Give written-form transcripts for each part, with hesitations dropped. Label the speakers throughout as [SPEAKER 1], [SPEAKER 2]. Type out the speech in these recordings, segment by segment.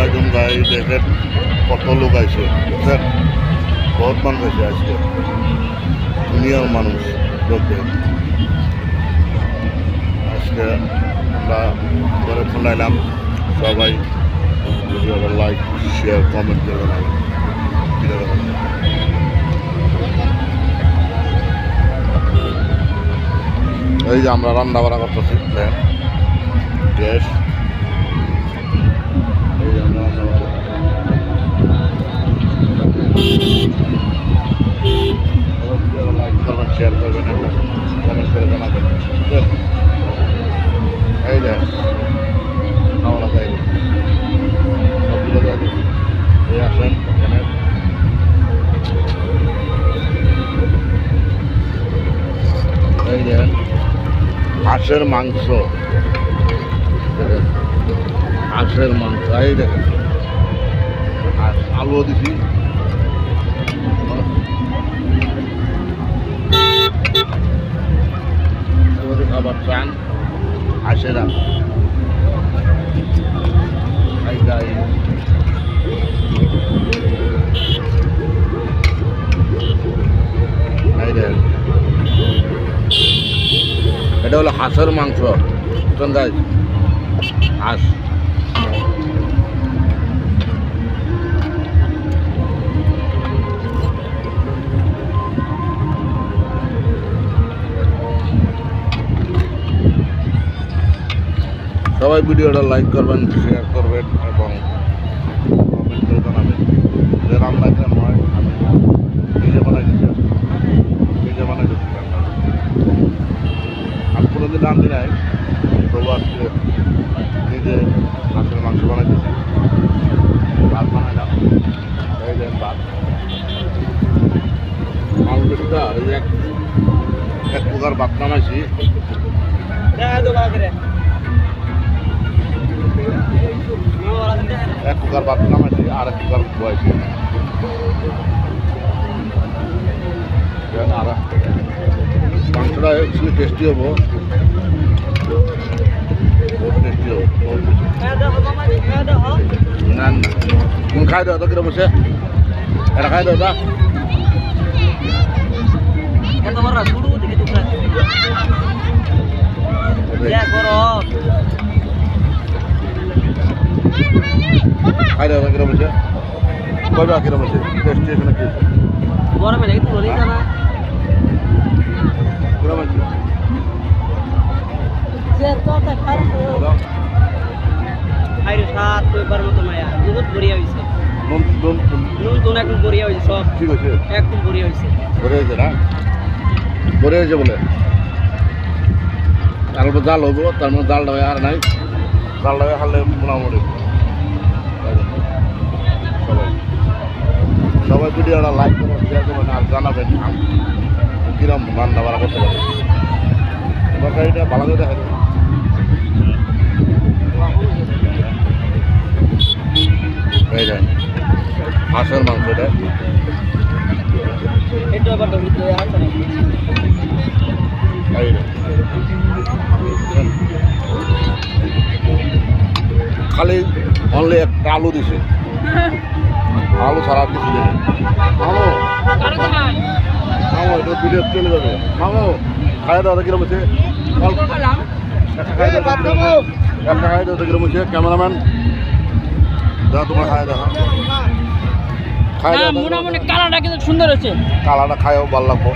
[SPEAKER 1] আসসালামাইকুম ভাই, দেখেন কত লোক আছে, বুঝছেন, বহুত মানুষ আছে আজকে, দুনিয়ার মানুষ লোকদের। আজকে আমরা ঘরে ফোনাইলাম, সবাই ভিডিওটা লাইক শেয়ার কমেন্ট করে জানাবেন। এই যে আমরা রান্না বান্না করতেছি, গ্যাস লাইক করবেন, শেয়ার করবেন, কমেন্ট করে জানাবেন। এই দেখ আমরা যাই সবগুলো যাই, এই আসেন এখানে। এই দেখেন হাঁসের মাংস, হাঁসের মাংস, এই দেখেন আলু দিছি, খাবার চান হাঁসেরা। এটা হলো হাঁসের মাংস, গাইজ, হাঁস। সবাই ভিডিওটা লাইক করবেন, শেয়ার করবেন এবং কমেন্ট করে জানাবেন যে রান্না কেমন হয়। আমি নিজে বানাই দিচ্ছি, আমি কোনোদিন রান্ধি নাই, তবু আজকে নিজে হাঁসের মাংস বানাই দিচ্ছি। ভাত বানাইলাম, এই দেন ভাত, মাংসটা এই এক প্রকার ভাত বানাইছি। এক কুকার ভাত নামাইছি, আর এক কুকার ধোয়াইছি। আর মাংসটা একচুয়ালি টেস্টি হবো, বহুত টেস্টি হবো। না না তুমি খাই দাও তো, কিরম বসে এটা খাই দাও তা। খাই দাও কিরম হচ্ছে, কয়টা কিরম হচ্ছে, টেস্টি এখানে কি গরমে নাকি তো বলি না কিরম হচ্ছে। যে তোটা খাই আইরে সাত কয়বার মতো মায়া বহুত বড়িয়া হইছে। নুন তো একদম বড়িয়া হইছে, সব ঠিক আছে, একদম বড়িয়া হইছে, বড়িয়া হইছে না, বড়িয়া হইছে বলে। আর জাল হবো, তার মধ্যে জালটা আর নাই, জালটা হারলে মোটামুটি। সবাই ভিডিওটা লাইক করবেন, শেয়ার করবেন আর জানাবেন কিরম রান্না বান্না করতে পারবেন। তরকারিটা ভালো করে দেখা যাবে। এই যান হাঁসের মাংসটা, খালি অনলি একটা আলু দিছে, আলু ছাড়া কিছু দেবে। মামো মামো এটা ভিডিও চলে যাবে। মামো খাই দাও কিরম হচ্ছে, একটা খাই দাও কিরম হচ্ছে। ক্যামেরাম্যান দাও তোমার খাই দাও, খাই দাও। মোটামুটি কালারটা কিন্তু সুন্দর হয়েছে, কালারটা খাইও ভালো লাগবো।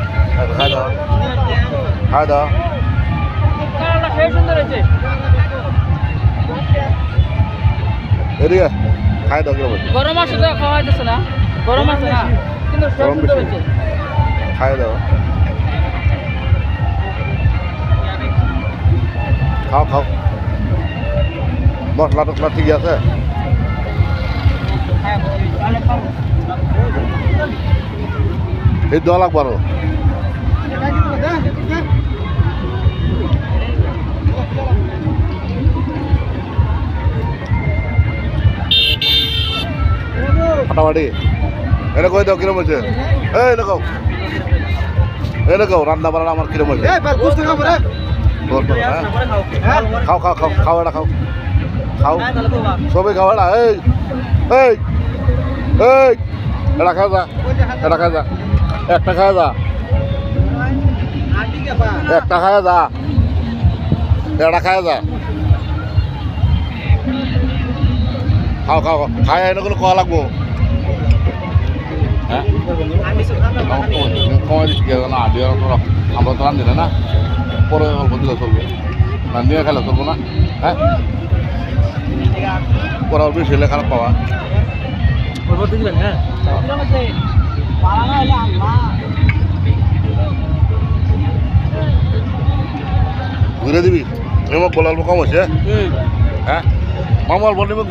[SPEAKER 1] খাই দাও, খাই দাও, কালারটা সেই সুন্দর হয়েছে। এদিকে খাই দাও কিরম হচ্ছে। গরম আছে তো খাওয়া হইতেছে না, গরম আছে না কিন্তু সুন্দর হয়েছে, খাই দাও। খাও খাও, মশলা টসলা ঠিক আছে। এই দেওয়া লাগবো আরো। ফাটাফাটি এটা কই দাও কিরম হয়েছে। এই দেখো, এই দেখো রান্না বান্না আমার কিরম হয়েছে। খাও খাও খাও খাও, এটা খাও, খাও সবাই খাও এটা এই এই এই এটা খা যা এটা খা যা একটা খায় যা একটা খায় যা এটা খায় যা খাও খাও খাই এনে কোনো কোয়া লাগবো হ্যাঁ কমাই দিচ্ছি না দিয়ে আমরা তো রান্ধি না পরে অল্প দিলে চলবে না নিয়ে খেলে চলবো না হ্যাঁ পরে অল্প বেশি হলে খারাপ পাওয়া
[SPEAKER 2] হ্যাঁ
[SPEAKER 1] ঘুরে দিবি এমন বলে অল্প কম হচ্ছে হ্যাঁ মামা অল্প নিবে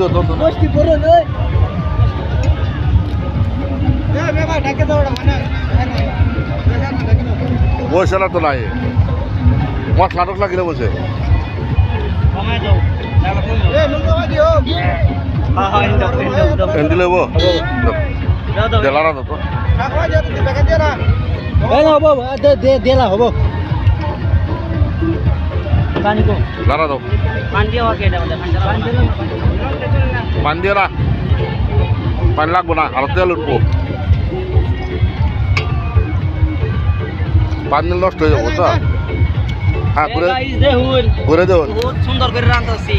[SPEAKER 1] বসে না তো নাই মশলা টসলা কিনে বসে দিলে দেলারা তো
[SPEAKER 2] দেলা হব
[SPEAKER 1] লারা দাও পান দিয়ে না পানি লাগবো না আর তেল উঠবো পানি নষ্ট হয়ে যাবো তো হ্যাঁ ঘুরে দেবো
[SPEAKER 2] সুন্দর করে রাঁধছি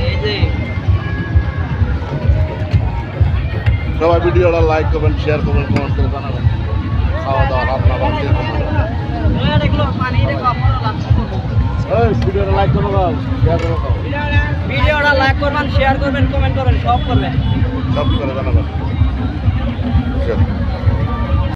[SPEAKER 2] এই যে
[SPEAKER 1] সবাই ভিডিওটা লাইক করবেন শেয়ার করবেন কমেন্ট করে জানাবেন খাওয়া দাওয়া রান্না বান্না ভিডিওটা লাইক করবো শেয়ার করবো
[SPEAKER 2] ভিডিওটা লাইক করবেন শেয়ার করবেন কমেন্ট করবেন সব করবেন
[SPEAKER 1] সব করে জানাবেন